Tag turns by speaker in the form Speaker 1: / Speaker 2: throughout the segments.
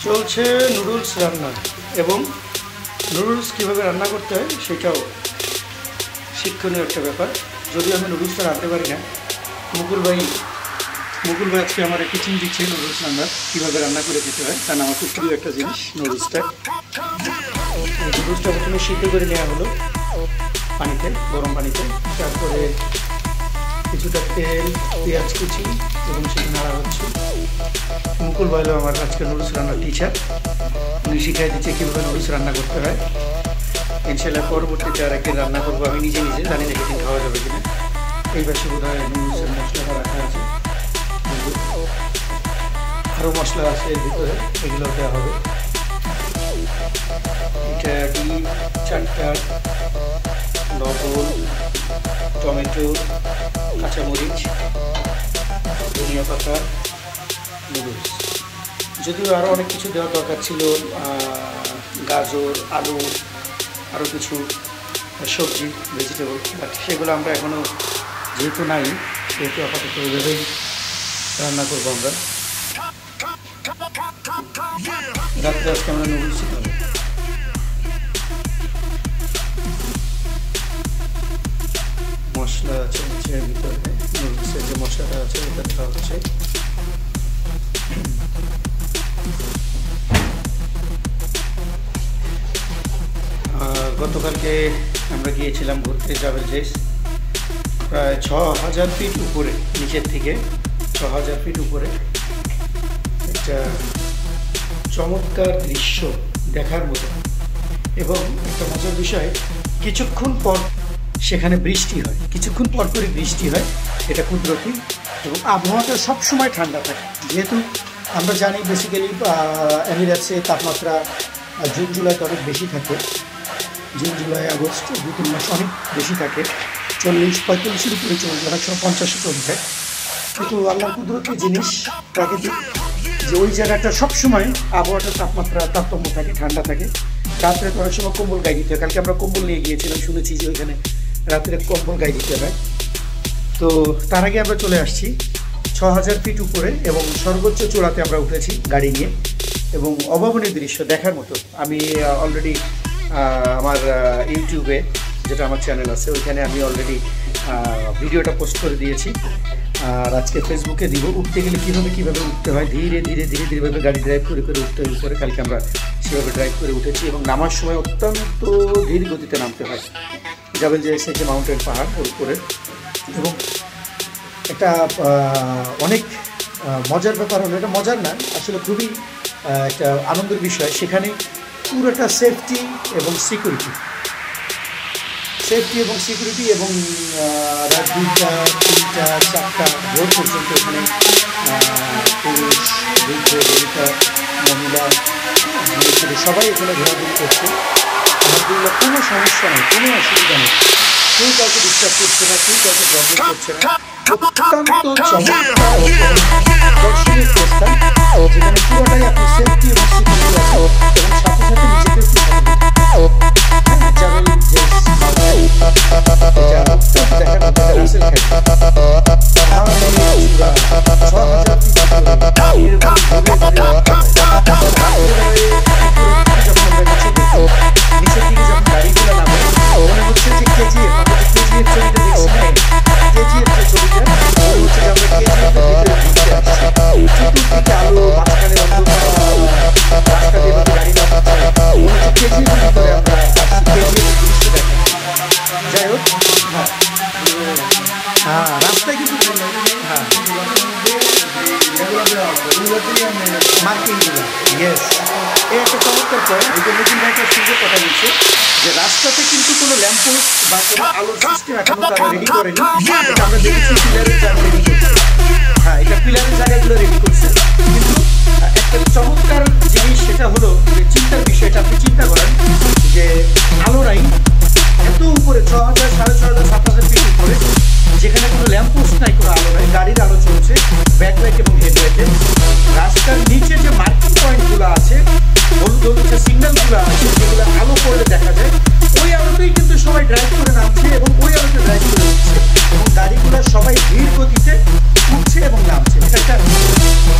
Speaker 1: চলছে নুডলস রান্না এবং নুডলস কীভাবে রান্না করতে হয় সেটাও শিক্ষণীয় একটা ব্যাপার। যদিও আমি নুডলসটা রাঁধতে পারি না, মুকুল ভাই আজকে আমার টিচিং দিচ্ছে নুডলস রান্নার কীভাবে রান্না করে দিতে হয়, কারণ আমার খুব প্রিয় একটা জিনিস নুডলসটা। এই নুডলসটা প্রথমে সিদ্ধ করে নেওয়া হলো পানিতে, গরম পানিতে, তারপরে কিছুটা তেল, পেঁয়াজ কুচি এবং সেটা নাড়া হচ্ছে। মুকুল ভাই হলো আমার আজকে নুডলস রান্নার টিচার, উনি শিখিয়ে দিচ্ছে কীভাবে নুডলস রান্না করতে হয়। ইনশাল্লাহ পরবর্তীতে আর একদিন রান্না করবো আমি নিজে, জানি না একদিন খাওয়া যাবে কিনা। এই পাশে বোধ হয় নুডলসের মশলাটা রাখা আছে, আরও মশলা আছে এর ভিতরে, এগুলো দেওয়া হবে। এটা ডিম, চারটা লবণ, টমেটো, কাঁচামরিচ, ধনিয়া পাতা, নুডলস। যদিও আরও অনেক কিছু দেওয়ার দরকার ছিল, গাজর, আলু, আরও কিছু সবজি, ভেজিটেবল, বাট সেগুলো আমরা এখনও যেহেতু নাই, সেহেতু আপাতত ওইভাবেই রান্না করবো আমরা। রাত্রে আজকে আমরা নুডলস খাবো। মশলা চলছে ভিতরে, নুডলসের যে মশলাটা আছে ওটা দেওয়া হচ্ছে। গতকালকে আমরা গিয়েছিলাম ঘুরতে ট্রাভেল জেস, প্রায় 6000 ফিট উপরে, নিচের থেকে 6000 ফিট উপরে। একটা চমৎকার দৃশ্য দেখার মতো, এবং একটা মজার বিষয়, কিছুক্ষণ পর সেখানে বৃষ্টি হয়, কিছুক্ষণ পর করে বৃষ্টি হয়। এটা কুদরতি, এবং আবহাওয়াটা সবসময় ঠান্ডা থাকে। যেহেতু আমরা জানি বেসিক্যালি এমিরেটসে তাপমাত্রা জুন জুলাইতে অনেক বেশি থাকে, জুন জুলাই আগস্ট 2-3 মাস অনেক বেশি থাকে, 40-45-এর উপরে চলে যায়, অনেক সময় 50-এ চলে যায়। কিন্তু আল্লাহর কুদরতি জিনিস, প্রাকৃতিক, যে ওই জায়গাটা সবসময় আবহাওয়াটার তারতম্য থাকে, ঠান্ডা থাকে। রাত্রে তো অনেক সময় কম্বল গায়ে দিতে হয়। কালকে আমরা কম্বল নিয়ে গিয়েছিলাম, শুনেছি যে ওইখানে রাত্রে কম্বল গায়ে দিতে হয়। তো তার আগে আমরা চলে আসছি 6000 ফিট উপরে, এবং সর্বোচ্চ চূড়াতে আমরা উঠেছি গাড়ি নিয়ে, এবং অভাবনীয় দৃশ্য দেখার মতো। আমি অলরেডি আমার ইউটিউবে, যেটা আমার চ্যানেল আছে, ওইখানে আমি অলরেডি ভিডিওটা পোস্ট করে দিয়েছি, আর আজকে ফেসবুকে দিব। উঠতে গেলে কীভাবে উঠতে হয়, ধীরে ধীরে গাড়ি ড্রাইভ করে উঠতে হয় উপরে। কালকে আমরা সেভাবে ড্রাইভ করে উঠেছি, এবং নামার সময় অত্যন্ত ধীর গতিতে নামতে হয়। যাবেন যে এসে যে মাউন্টেন পাহাড় ওর উপরে, এবং একটা অনেক মজার ব্যাপার হলো, এটা মজার না আসলে, খুবই একটা আনন্দের বিষয়। সেখানে পুরোটা সেফটি এবং সিকিউরিটি, এবং রাত 2টা, 3টা, 4টা ভোর পর্যন্ত এখানে পুরুষ, বৃদ্ধ, বনিতা, মহিলা, ছেলে সবাই এখানে ঘোরাঘুরি করছে। আলহামদুলিল্লাহ, কোনো সমস্যা নেই, কোনো অসুবিধা নেই, কেউ কাউকে ডিস্টার্ব করছে না, কেউ কাউকে প্রবলেম করছে না। অত্যন্ত চমৎকার দর্শনীয় স্থান, যেখানে পুরোটাই আপনি সেফটি এবং সিকিউরিটি আছে, এবং সাথে সাথে নিজেকে রাস্তায় কিন্তু মার্কিংগুলো, ইয়েস, এই একটা চমৎকার পয়েন্ট। এই যে নতুন একটা সুন্দর কথা বলছে যে রাস্তাতে কিন্তু কোনো ল্যাম্পপোস্ট বা কোনো আলোর সিস্টেম এখনো তারা রেডি করেনি। আমরা দেখেছি পিলারের জায়গা রেডি করছে, হ্যাঁ, এটা পিলারের জায়গাগুলো রেডি করছে। কিন্তু একটা চমৎকার জিনিস সেটা হলো যে চিন্তার বিষয়টা, আপনি চিন্তা করেন যে আলো নাই এত উপরে, 6000, 6500, 7000 ফিট উপরে, যেখানে কোনো ল্যাম্পপোস্ট নাই, কোনো আলো নাই, গাড়ির আলো চলছে, ব্যাকলাইট এবং হেডলাইটে। রাস্তার নিচে যে মার্কিং পয়েন্টগুলো আছে, হলুদ যে সিগন্যালগুলো আছে, যেগুলো আলো পড়লে দেখা যায়, ওই আলোতেই কিন্তু সবাই ড্রাইভ করে নামছে, এবং ওই আলোতে ড্রাইভ করে উঠছে, এবং গাড়িগুলো সবাই ধীর গতিতে উঠছে এবং নামছে। এটা একটা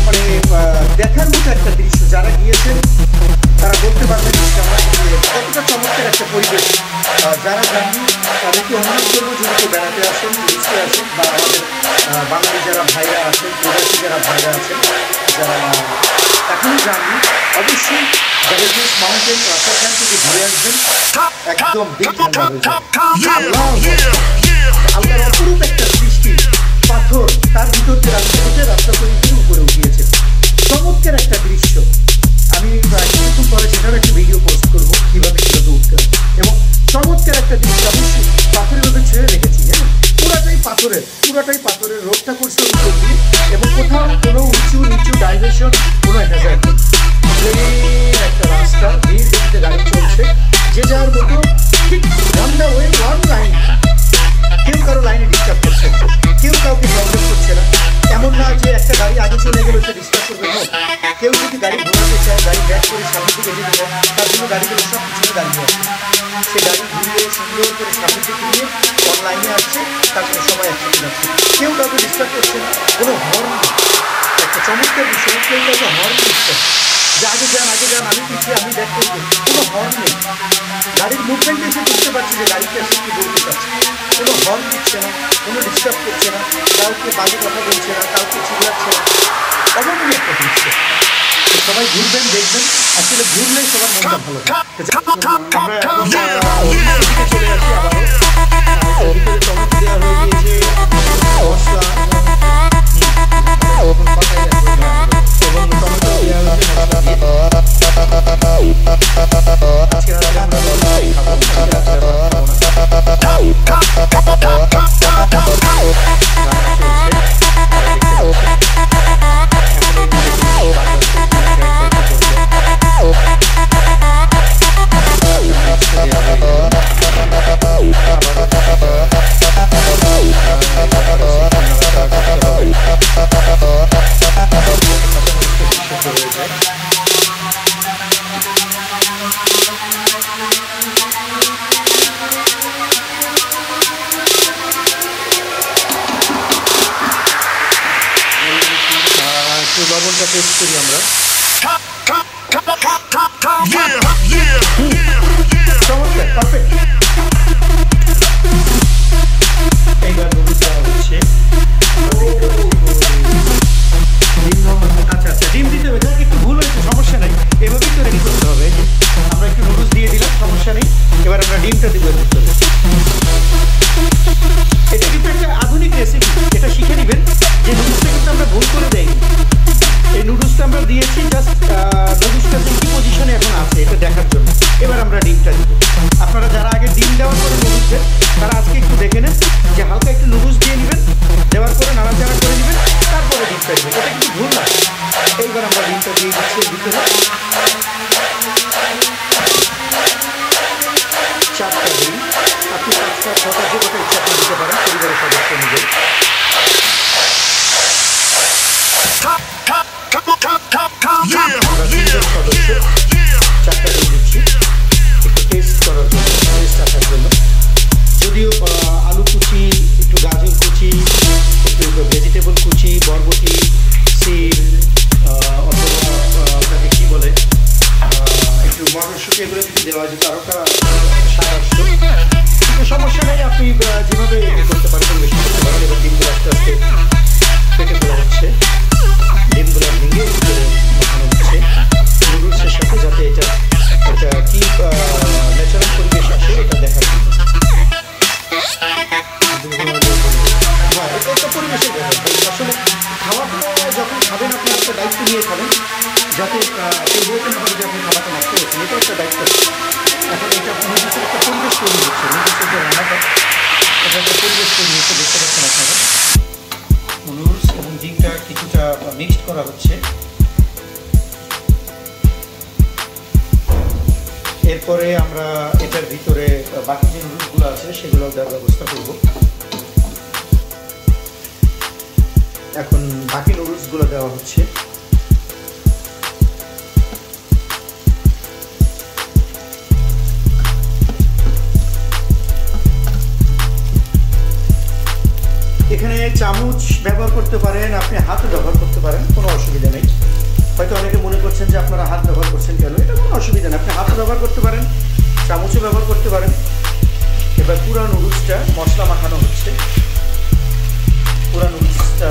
Speaker 1: মানে ভাইরা আছে যারা এখনও যাননি, অবশ্যই জাভেদ মাউন্টেন রাস্তাখান থেকে ঘুরে আসবেন, একদম দিল ঠান্ডা হয়ে যাবে। আল্লাহর অপরূপ একটা সৃষ্টি, পাথর তার ভিতর দিয়ে রাস্তা থেকে রাস্তা তৈরি করে উপরে উঠিয়েছে, চমৎকার একটা দৃশ্য। আমি কিছুক্ষণ পরে সেটার একটা ভিডিও পোস্ট করবো কীভাবে উঠতে হয়, এবং চমৎকার একটা দৃশ্য। অবশ্যই পাথরের মধ্যে ছেড়ে রেখেছি, হ্যাঁ পুরাটাই পাথরের রোডটা করছে উপর দিয়ে, এবং কোথাও কোনো উঁচু নিচু ডাইভার্সন কোনো হ্যাজার্ড নেই, একটা রাস্তা ধীর গতিতে গাড়ি চলছে, যে যার মতো ঠিক one the way one line, কেউ কারো লাইনে ডিস্টার্ব করছে না, কেউ কাউকে প্রবলেম করছে না। এমন না যে একটা গাড়ি আগে চলে গেলে সে ডিস্টার্ব করবে, না, কেউ যদি গাড়ি ঘোরাতে চায়, গাড়ি ব্যাক করে সামনের দিকে যেতে চায়, তার জন্য গাড়িগুলো সব পিছনে দাঁড়িয়ে আছে, সে গাড়ি ঘুরিয়ে সুন্দর করে সামনের দিকে নিয়ে অনলাইনে আসছে, তারপরে সবাই একসাথে যাচ্ছে, কেউ কাউকে ডিস্টার্ব করছে না, কোনো হর্ন নেই। একটা চমৎকার বিষয়, কেউ কাউকে হর্ন দিচ্ছে যে আগে যান আমি পিছিয়ে আমি ব্যাক করবো, কোনো হর্ন নেই। গাড়ির মুভমেন্ট এসে বুঝতে পারছি যে গাড়িতে আসে কি বলতে চাচ্ছে, কোনো হর্ন দিচ্ছে না, কোনো ডিস্টার্ব করছে না, কাউকে বাজে কথা বলছে না, কাউকে চিল্লাচ্ছে না, অবশ্যই একটা দৃশ্য। সবাই ঘুরবেন, দেখবেন, আসলে ঘুরলেই সবার মনটা ভালো হয়। আমরা এখন চলে আসি আবারও, ভিতরে টমেটো দেওয়া হয়ে গিয়েছে, মশলা এবং টমেটো দেওয়া হয়েছে মশলা দিয়ে। আজকে রাতে আমরা খাবো, লবণটা টেস্ট করি আমরা। চমৎকার, পারফেক্ট। এইবার নুডলস দেওয়া হচ্ছে, আচ্ছা ডিম দিতে হবে, একটু ভুল হয়েছে, সমস্যা নেই, এভাবেই তো রেডি করতে হবে। আমরা একটু নুডলস দিয়ে দিলাম, সমস্যা নেই। এবার আমরা ডিমটা দিব এর ভিতরে। এটা কিন্তু একটা আধুনিক রেসিপি, এটা শিখে নেবেন যে নুডলসটা কিন্তু আমরা ভুল করে দেয়নি। এই নুডলসটা আমরা দিয়েছি জাস্ট নুডলসটা কি পজিশনে এখন আছে এটা দেখার জন্য। এবার আমরা ডিমটা দিব। আপনারা যারা আগে ডিম দেওয়ার পরে নুডলস দেন, তারা আজকে একটু দেখে নেন যে হালকা একটু নুডলস দিয়ে নেবেন, দেওয়ার পরে নাড়াচাড়া করে নেবেন, তারপরে ডিমটা দেবেন, এটা কিন্তু ভুল না। এইবার আমরা ডিমটা দিয়ে দিচ্ছি এর ভিতরে। 4টা ডিম, আপনি 5টা 6টা যে কটা ইচ্ছা আপনি দিতে পারেন পরিবারের সদস্য অনুযায়ী। সদস্য 4টা ডিম দিচ্ছি একটু টেস্ট করার জন্য, টেস্ট আসার জন্য। যদিও আলু কুচি, একটু গাজর কুচি, একটু ভেজিটেবল কুচি, বরবটি, সিম, অথবা ওটাকে কী বলে একটু মটরশুঁটি, এগুলো যদি দেওয়া যেত আরোটা স্বাদ আসতো, কিন্তু সমস্যা নেই, আপনি যেভাবে করতে পারেন বেশি করতে পারেন। এবার ডিমগুলো আস্তে আস্তে কেটে ফেলা হচ্ছে, ডিমগুলো ভেঙে মাখানো হচ্ছে নুডলসের সাথে, যাতে এটা কি ন্যাচারাল পরিবেশ আসে এটা দেখার জন্য। হ্যাঁ, এটা একটা পরিবেশের ব্যাপার। আসলে খাওয়াটা যখন খাবেন আপনার একটা দায়িত্ব নিয়ে খাবেন, যাতে কেউ বলতে না পারে যে আপনি খাবারটা নষ্ট করছেন, এটা একটা দায়িত্ব। এখন এটা নুডলসের একটা পরিবেশ তৈরি হচ্ছে, নুডলসের যে রান্নাটা এটা একটা পরিবেশ তৈরি হচ্ছে, দেখতে পাচ্ছেন আপনারা। নুডলস এবং ডিমটা কিছুটা মিক্সড করা হচ্ছে। এরপরে আমরা এটার ভিতরে বাকি যে নুডলসগুলো আছে সেগুলো দেওয়ার ব্যবস্থা করব। এখন বাকি নুডলসগুলো দেওয়া হচ্ছে। এখানে চামচ ব্যবহার করতে পারেন, আপনি হাতও ব্যবহার করতে পারেন, কোনো অসুবিধা নেই। হয়তো অনেকে মনে করছেন যে আপনারা হাত ব্যবহার করছেন কেন, এটা কোনো অসুবিধা নেই, আপনি হাতও ব্যবহার করতে পারেন, চামচও ব্যবহার করতে পারেন। এবার পুরো নুডলসটা মশলা মাখানো হচ্ছে, পুরো নুডলসটা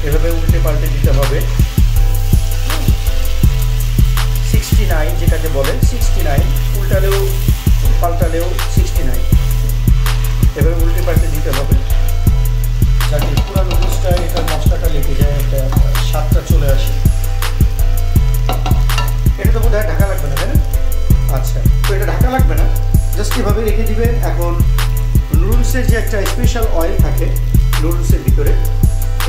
Speaker 1: এভাবে উল্টে পাল্টে দিতে হবে। 69 যেটাকে বলে 69, উল্টালেও পাল্টালেও 69, এভাবে উল্টে পাল্টে দিতে হবে যাতে পুরো নুডলসটা এটা মশলাটা লেগে যায়, একটা স্বাদটা চলে আসে। এটা তো বোধহয় ঢাকা লাগবে না, তাই না? আচ্ছা, তো এটা ঢাকা লাগবে না, জাস্ট এভাবে রেখে দিবেন। এখন নুডলসের যে একটা স্পেশাল অয়েল থাকে নুডলসের ভিতরে,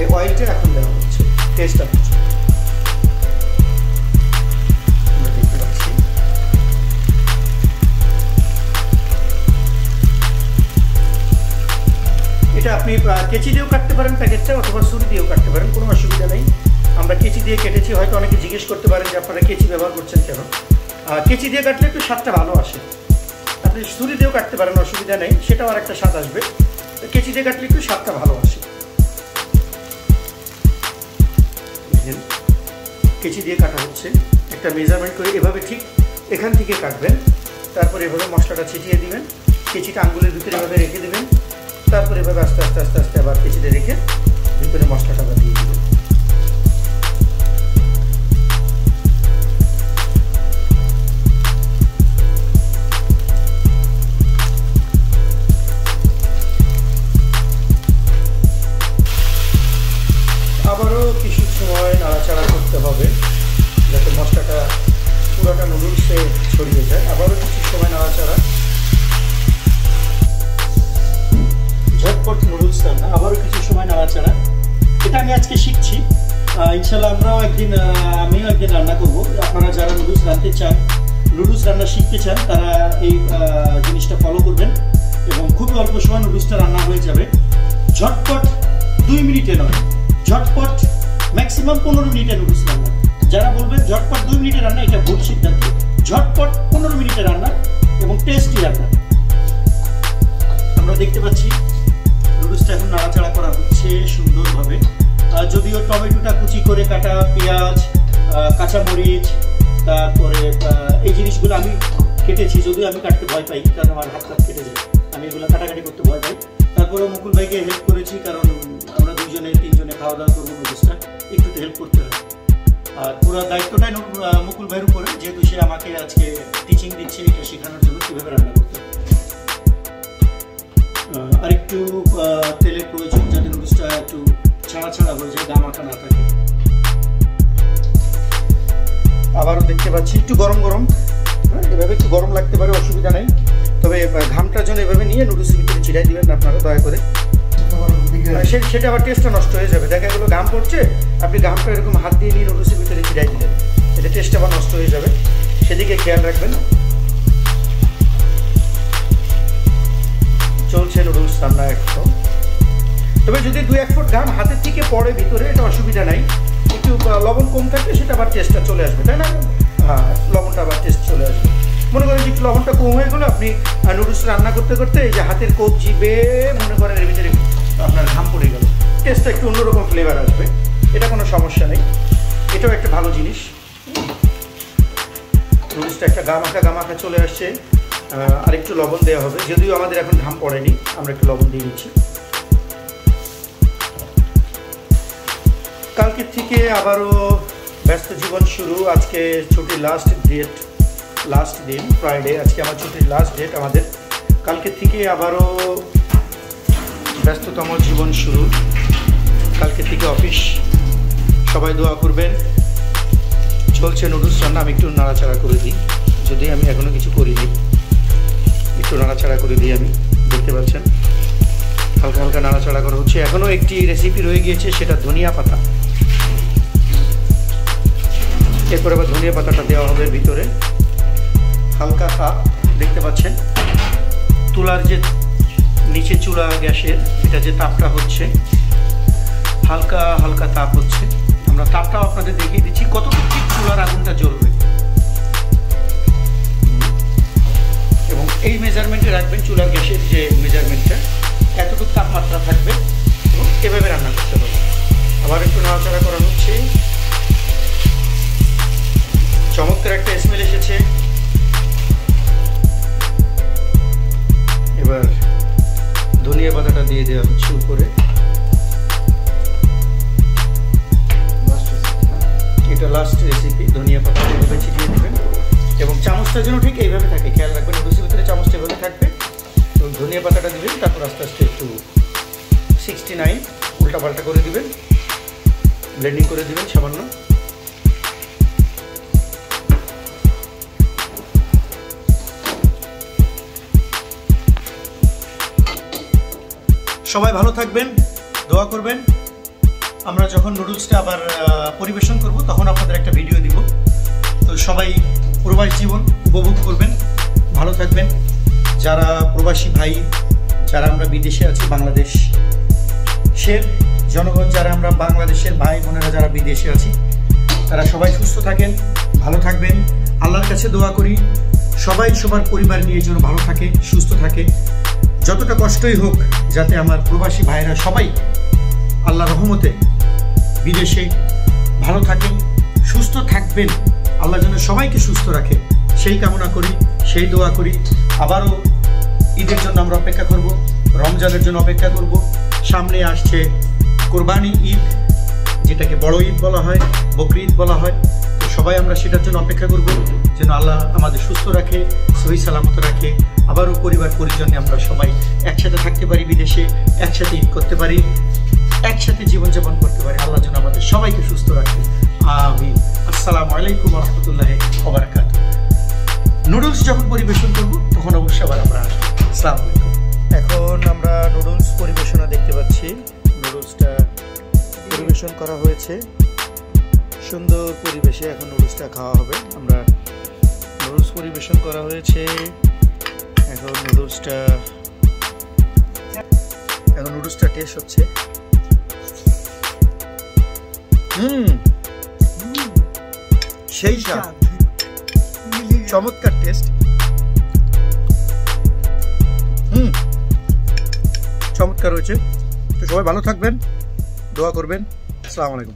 Speaker 1: এই অয়েলটা এখন দেওয়া হচ্ছে টেস্টটা হচ্ছে, আমরা দেখতে পাচ্ছি। এটা আপনি কেচি দিয়েও কাটতে পারেন প্যাকেটটা, অথবা ছুরি দিয়েও কাটতে পারেন, কোনো অসুবিধা নেই। আমরা কেচি দিয়ে কেটেছি, হয়তো অনেকে জিজ্ঞেস করতে পারেন যে আপনারা কেচি ব্যবহার করছেন কেন। কেচি দিয়ে কাটলে একটু স্বাদটা ভালো আসে। আপনি ছুরি দিয়েও কাটতে পারেন, অসুবিধা নেই, সেটাও আর একটা স্বাদ আসবে। কেচি দিয়ে কাটলে একটু স্বাদটা ভালো আসে। কেচি দিয়ে কাটা হচ্ছে, একটা মেজারমেন্ট করে এভাবে ঠিক এখান থেকে কাটবেন, তারপরে এভাবে মশলাটা ছিটিয়ে দিবেন, কেচিটা আঙ্গুলের ভিতরে এভাবে রেখে দেবেন, তারপরে এভাবে আস্তে আস্তে আস্তে আস্তে আবার কেচিতে রেখে ভিতরে মশলাটা আবার দিয়ে দেবেন। আবারও কিছু সময় নাড়াচাড়া করতে হবে যাতে মশলাটা পুরোটা নুডলসে ছড়িয়ে যায়। আবারও কিছু সময় নাড়াচাড়া। ঝটপট নুডলস রান্না, আবারও কিছু সময় নাড়াচাড়া। এটা আমি আজকে শিখছি, ইনশাল্লাহ আমিও একদিন রান্না করব। আপনারা যারা নুডলস রাঁধতে চান, নুডলস রান্না শিখতে চান, তারা এই জিনিসটা ফলো করবেন এবং খুবই অল্প সময় নুডলসটা রান্না হয়ে যাবে। ঝটপট 2 মিনিটে নয়, ঝটপট ম্যাক্সিমাম 15 মিনিটে নুডলস রান্না। যারা বলবেন ঝটপট 2 মিনিটে রান্না, এটা ভুল সিদ্ধান্ত। ঝটপট 15 মিনিটে রান্না এবং টেস্টি রান্না। আমরা দেখতে পাচ্ছি নুডলসটা এখন নাড়াচাড়া করা হচ্ছে সুন্দরভাবে। যদিও টমেটোটা কুচি করে কাটা, পেঁয়াজ, কাঁচামরিচ, তারপরে এই জিনিসগুলো আমি কেটেছি, যদিও আমি কাটতে ভয় পাই কারণ আমার হাত কেটে যায়, আমি এগুলো কাটাকাটি করতে ভয় পাই। তারপরেও মুকুল ভাইকে হেল্প করেছি কারণ আমরা 2-3 খাওয়া দাওয়া করবো, নুডলসটা একটু তো হেল্প করতে হয়। আর পুরো দায়িত্বটাই মুকুল ভাইয়ের উপরে, যেহেতু সে আমাকে আজকে টিচিং দিচ্ছে এটা শেখানোর জন্য কীভাবে রান্না করতে হয়। আরেকটু তেলের প্রয়োজন যাতে নুডলসটা একটু ছাড়া ছাড়া হয়ে যায়, গামাখা না থাকে। আবারও দেখতে পাচ্ছি একটু গরম গরম, এভাবে একটু গরম লাগতে পারে, অসুবিধা নেই, তবে ঘামটার জন্য এভাবে নিয়ে নুডলসের ভিতরে ছিটাই দিবেন আপনারা দয়া করে, সেটা আবার টেস্টটা নষ্ট হয়ে যাবে। দেখা গেলো ঘাম পড়ছে, আপনি ঘামটা এরকম হাত দিয়ে নিয়ে নুডলসের ভিতরে ছিটাই দিলেন, এটা টেস্ট আবার নষ্ট হয়ে যাবে, সেদিকে খেয়াল রাখবেন। চলছে নুডলস রান্না একদম। তবে যদি 2-1 ফুট ঘাম হাতের থেকে পড়ে ভিতরে, এটা অসুবিধা নাই। একটু লবণ কম থাকলে সেটা আবার টেস্টটা চলে আসবে, তাই না? হ্যাঁ, লবণটা আবার টেস্ট চলে আসবে। মনে করেন যে একটু লবণটা কম হয়ে গেলো, আপনি নুডলস রান্না করতে করতে এই যে হাতের কোপ জিবে মনে করেন এর ভিতরে আপনার ঘাম পড়ে গেল, টেস্টটা একটু অন্যরকম ফ্লেভার আসবে, এটা কোনো সমস্যা নেই, এটাও একটা ভালো জিনিস। নুডলসটা একটা গামাখা চলে আসছে, আর একটু লবণ দেওয়া হবে, যদিও আমাদের এখন ঘাম পড়েনি, আমরা একটু লবণ দিয়ে দিচ্ছি। কালকের থেকে আবারও ব্যস্ত জীবন শুরু। আজকে ছুটির লাস্ট দিন ফ্রাইডে, আজকে আমার ছুটির লাস্ট ডেট আমাদের। কালকের থেকে আবারও ব্যস্ততম জীবন শুরু, কালকে থেকে অফিস, সবাই দোয়া করবেন। চলছে নুডলস রান্না, আমি একটু নাড়াচাড়া করে দিই, যদি আমি এখনও কিছু করিনি, একটু নাড়াচাড়া করে দিই। আমি দেখতে পাচ্ছেন হালকা হালকা নাড়াচাড়া করা হচ্ছে। এখনও একটি রেসিপি রয়ে গিয়েছে, সেটা ধনিয়া পাতা। এরপরে আবার ধনিয়া পাতাটা দেওয়া হবে ভিতরে। হালকা তাপ দেখতে পাচ্ছেন, তুলার যে নিচে চুলা গ্যাসের, এটা যে তাপটা হচ্ছে, হালকা হালকা তাপ হচ্ছে। আমরা তাপটাও আপনাদের দেখিয়ে দিচ্ছি কতটুকু ঠিক চুলার আগুনটা জ্বলবে, এবং এই মেজারমেন্টে রাখবেন চুলার গ্যাসের যে মেজারমেন্টটা, এতটুকু তাপমাত্রা থাকবে এবং এভাবে রান্না করতে হবে। আবার একটু নাড়াচাড়া করা হচ্ছে, চমৎকার একটা স্মেল এসেছে। এবার ধনিয়া পাতাটা দিয়ে দেওয়া হচ্ছে উপরে। এটা লাস্ট রেসিপি। ধনিয়া পাতা এভাবে ছিটিয়ে দেবেন এবং চামচটা যেন ঠিক এইভাবে থাকে, খেয়াল রাখবেন নুডলসের ভিতরে চামচটা এভাবে থাকবে এবং ধনিয়া পাতাটা দিবেন। তারপর আস্তে আস্তে একটু 69 উল্টাপাল্টা করে দিবেন, ব্লেন্ডিং করে দিবেন সামান্য। সবাই ভালো থাকবেন, দোয়া করবেন। আমরা যখন নুডলসটা আবার পরিবেশন করব তখন আপনাদের একটা ভিডিও দিব। তো সবাই প্রবাসী জীবন উপভোগ করবেন, ভালো থাকবেন। যারা প্রবাসী ভাই, যারা আমরা বিদেশে আছি, বাংলাদেশের জনগণ, যারা আমরা বাংলাদেশের ভাই বোনেরা যারা বিদেশে আছি, তারা সবাই সুস্থ থাকেন, ভালো থাকবেন। আল্লাহর কাছে দোয়া করি সবাই সবার পরিবার নিয়ে যেন ভালো থাকে, সুস্থ থাকে। যতটা কষ্টই হোক যাতে আমার প্রবাসী ভাইরা সবাই আল্লাহর রহমতে বিদেশে ভালো থাকেন, সুস্থ থাকবেন। আল্লাহ যেন সবাইকে সুস্থ রাখে সেই কামনা করি, সেই দোয়া করি। আবারও ঈদের জন্য আমরা অপেক্ষা করব, রমজানের জন্য অপেক্ষা করব। সামনে আসছে কোরবানি ঈদ, যেটাকে বড় ঈদ বলা হয়, বকরি ঈদ বলা হয়। তো সবাই আমরা সেটার জন্য অপেক্ষা করব যেন আল্লাহ আমাদের সুস্থ রাখে, সহি সালামত রাখে। আবারও পরিবার পরিজনে আমরা সবাই একসাথে থাকতে পারি, বিদেশে একসাথে ঈদ করতে পারি, একসাথে জীবনযাপন করতে পারি। আল্লাহ যেন আমাদের সবাইকে সুস্থ রাখে, আমিন। আসসালামু আলাইকুম ওয়া রাহমাতুল্লাহি ওয়া বারাকাতুহু। নুডলস যখন পরিবেশন করব তখন অবশ্যই আবার আমরা আসবো। আসসালামু আলাইকুম। এখন আমরা নুডলস পরিবেশনা দেখতে পাচ্ছি। নুডলসটা পরিবেশন করা হয়েছে সুন্দর পরিবেশে। এখন নুডলসটা খাওয়া হবে। আমরা নুডলস পরিবেশন করা হয়েছে। এখন নুডলসটা টেস্ট হচ্ছে। সেই স্বাদ, চমৎকার টেস্ট। চমৎকার হয়েছে। তো সবাই ভালো থাকবেন, দোয়া করবেন। আসসালামু আলাইকুম।